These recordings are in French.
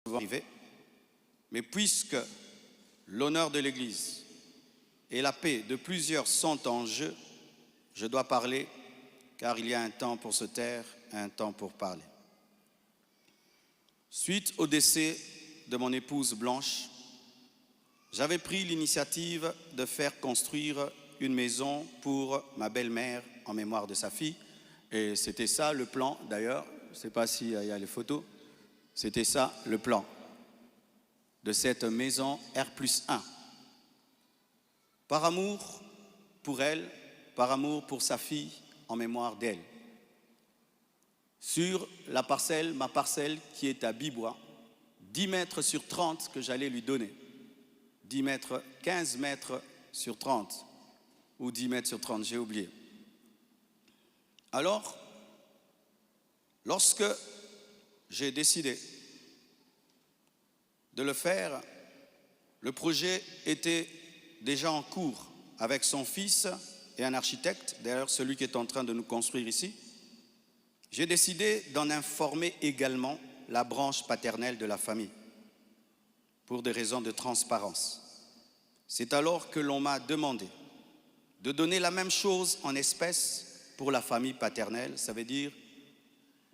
arriver, mais puisque l'honneur de l'Église et la paix de plusieurs sont en jeu, je dois parler, car il y a un temps pour se taire, un temps pour parler. Suite au décès de mon épouse Blanche, j'avais pris l'initiative de faire construire une maison pour ma belle-mère en mémoire de sa fille. Et c'était ça le plan d'ailleurs, je ne sais pas s'il y a les photos, c'était ça le plan de cette maison R+1. Par amour pour elle, par amour pour sa fille en mémoire d'elle. Sur la parcelle, ma parcelle qui est à Bibois, 10 mètres sur 30 que j'allais lui donner. 10 mètres, 15 mètres sur 30 ou 10 mètres sur 30, j'ai oublié. Alors, lorsque j'ai décidé de le faire, le projet était déjà en cours avec son fils et un architecte, d'ailleurs celui qui est en train de nous construire ici. J'ai décidé d'en informer également la branche paternelle de la famille pour des raisons de transparence. C'est alors que l'on m'a demandé de donner la même chose en espèces pour la famille paternelle, ça veut dire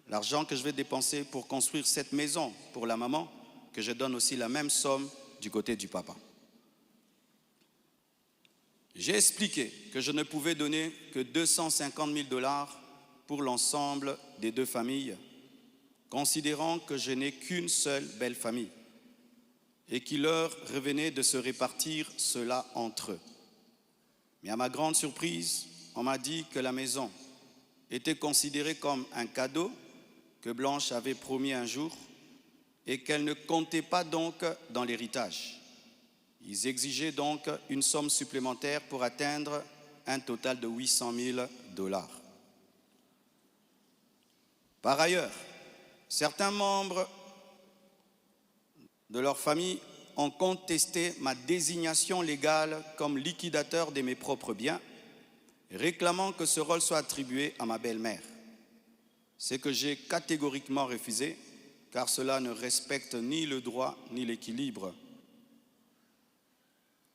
l'argent que je vais dépenser pour construire cette maison pour la maman, que je donne aussi la même somme du côté du papa. J'ai expliqué que je ne pouvais donner que 250 000 $ pour l'ensemble des deux familles, considérant que je n'ai qu'une seule belle famille et qu'il leur revenait de se répartir cela entre eux. Mais à ma grande surprise, on m'a dit que la maison était considérée comme un cadeau que Blanche avait promis un jour et qu'elle ne comptait pas donc dans l'héritage. Ils exigeaient donc une somme supplémentaire pour atteindre un total de 800 000 $. Par ailleurs, certains membres de leur famille ont contesté ma désignation légale comme liquidateur de mes propres biens, réclamant que ce rôle soit attribué à ma belle-mère. Ce que j'ai catégoriquement refusé, car cela ne respecte ni le droit ni l'équilibre.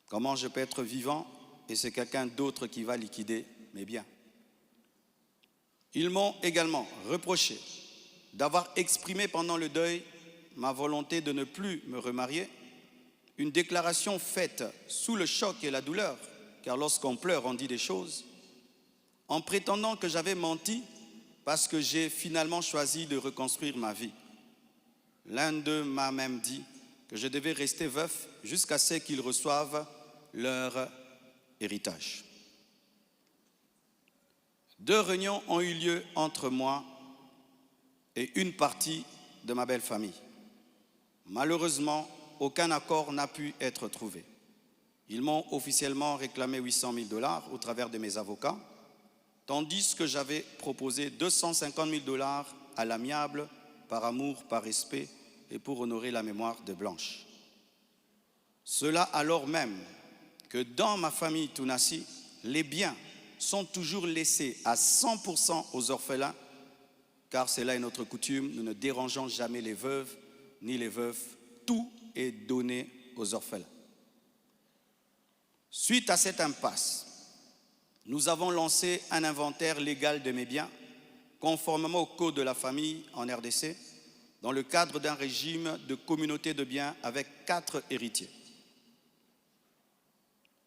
Comment je peux être vivant et c'est quelqu'un d'autre qui va liquider mes biens? Ils m'ont également reproché d'avoir exprimé pendant le deuil ma volonté de ne plus me remarier, une déclaration faite sous le choc et la douleur, car lorsqu'on pleure, on dit des choses, en prétendant que j'avais menti parce que j'ai finalement choisi de reconstruire ma vie. L'un d'eux m'a même dit que je devais rester veuf jusqu'à ce qu'ils reçoivent leur héritage. 2 réunions ont eu lieu entre moi et une partie de ma belle famille. Malheureusement, aucun accord n'a pu être trouvé. Ils m'ont officiellement réclamé 800 000 $ au travers de mes avocats, tandis que j'avais proposé 250 000 $ à l'amiable, par amour, par respect et pour honorer la mémoire de Blanche. Cela alors même que dans ma famille Tounassi, les biens sont toujours laissés à 100% aux orphelins, car cela est notre coutume, nous ne dérangeons jamais les veuves ni les veufs, tout est donné aux orphelins. Suite à cette impasse, nous avons lancé un inventaire légal de mes biens, conformément au code de la famille en RDC, dans le cadre d'un régime de communauté de biens avec 4 héritiers.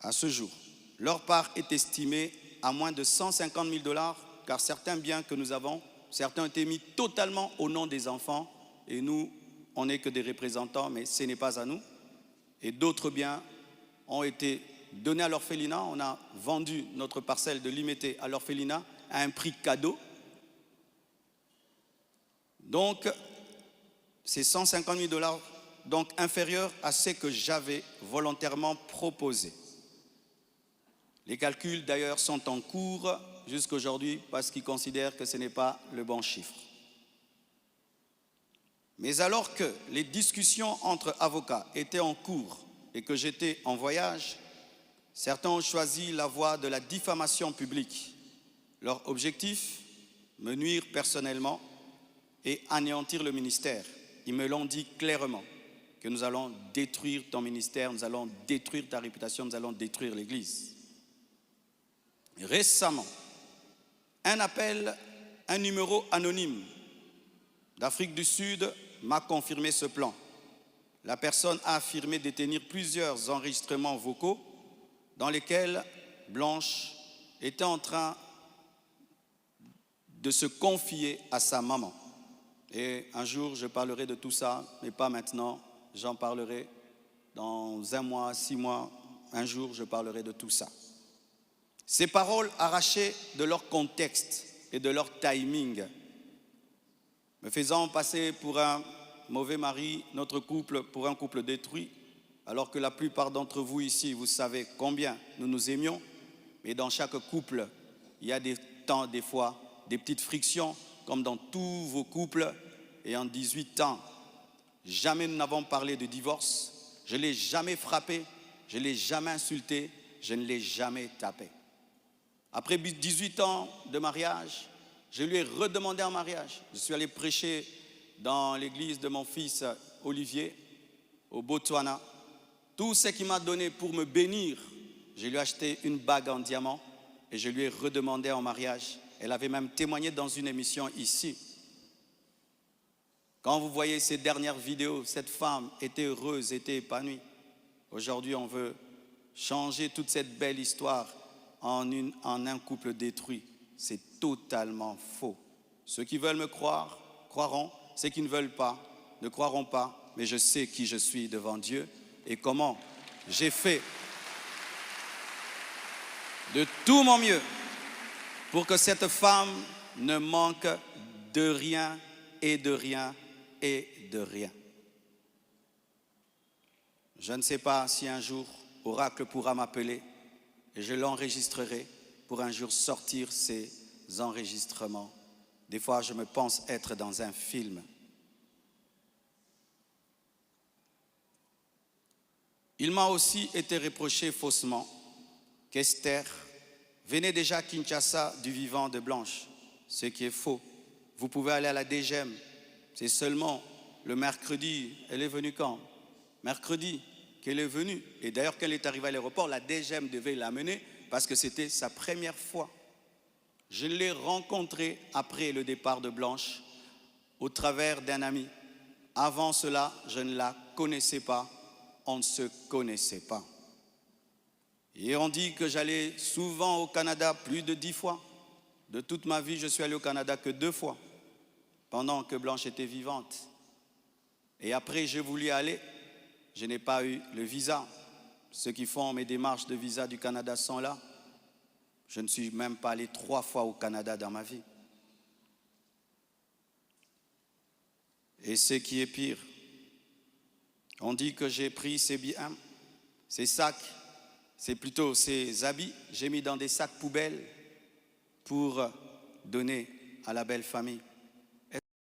À ce jour, leur part est estimée à moins de 150 000 $, car certains biens que nous avons, certains ont été mis totalement au nom des enfants, et nous, on n'est que des représentants, mais ce n'est pas à nous. Et d'autres biens ont été donnés à l'orphelinat. On a vendu notre parcelle de Limété à l'orphelinat à un prix cadeau. Donc, c'est 150 000 $, donc inférieur à ce que j'avais volontairement proposé. Les calculs d'ailleurs sont en cours jusqu'à aujourd'hui parce qu'ils considèrent que ce n'est pas le bon chiffre. Mais alors que les discussions entre avocats étaient en cours et que j'étais en voyage, certains ont choisi la voie de la diffamation publique. Leur objectif, me nuire personnellement et anéantir le ministère. Ils me l'ont dit clairement. que nous allons détruire ton ministère, nous allons détruire ta réputation, nous allons détruire l'Église. Récemment, un appel, un numéro anonyme d'Afrique du Sud m'a confirmé ce plan. La personne a affirmé détenir plusieurs enregistrements vocaux dans lesquels Blanche était en train de se confier à sa maman. Et un jour, je parlerai de tout ça, mais pas maintenant. J'en parlerai dans 1 mois, 6 mois. Un jour, je parlerai de tout ça. Ces paroles arrachées de leur contexte et de leur timing, me faisant passer pour un mauvais mari, notre couple pour un couple détruit, alors que la plupart d'entre vous ici, vous savez combien nous nous aimions. Mais dans chaque couple, il y a des temps, des fois, des petites frictions, comme dans tous vos couples. Et en 18 ans, jamais nous n'avons parlé de divorce. Je ne l'ai jamais frappé, je ne l'ai jamais insulté, je ne l'ai jamais tapé. Après 18 ans de mariage, je lui ai redemandé en mariage. Je suis allé prêcher dans l'église de mon fils Olivier, au Botswana. Tout ce qu'il m'a donné pour me bénir, je lui ai acheté une bague en diamant et je lui ai redemandé en mariage. Elle avait même témoigné dans une émission ici. Quand vous voyez ces dernières vidéos, cette femme était heureuse, était épanouie. Aujourd'hui, on veut changer toute cette belle histoire en un couple détruit. C'est totalement faux. Ceux qui veulent me croire, croiront. Ceux qui ne veulent pas, ne croiront pas. Mais je sais qui je suis devant Dieu et comment j'ai fait de tout mon mieux pour que cette femme ne manque de rien et de rien et de rien. Je ne sais pas si un jour Oracle pourra m'appeler et je l'enregistrerai pour un jour sortir ces enregistrements. Des fois, je me pense être dans un film. Il m'a aussi été reproché faussement qu'Esther venait déjà à Kinshasa du vivant de Blanche, ce qui est faux. Vous pouvez aller à la DGM. C'est seulement le mercredi. Elle est venue quand? Mercredi qu'elle est venue. Et d'ailleurs, quand elle est arrivée à l'aéroport, la DGM devait l'amener parce que c'était sa première fois. Je l'ai rencontrée après le départ de Blanche au travers d'un ami. Avant cela, je ne la connaissais pas. On ne se connaissait pas. Et on dit que j'allais souvent au Canada plus de 10 fois. De toute ma vie, je suis allé au Canada que 2 fois, pendant que Blanche était vivante. Et après, j'ai voulu aller, je n'ai pas eu le visa. Ceux qui font mes démarches de visa du Canada sont là. Je ne suis même pas allé 3 fois au Canada dans ma vie. Et ce qui est pire, on dit que j'ai pris ses biens, ses sacs, c'est plutôt ses habits, j'ai mis dans des sacs poubelles pour donner à la belle famille.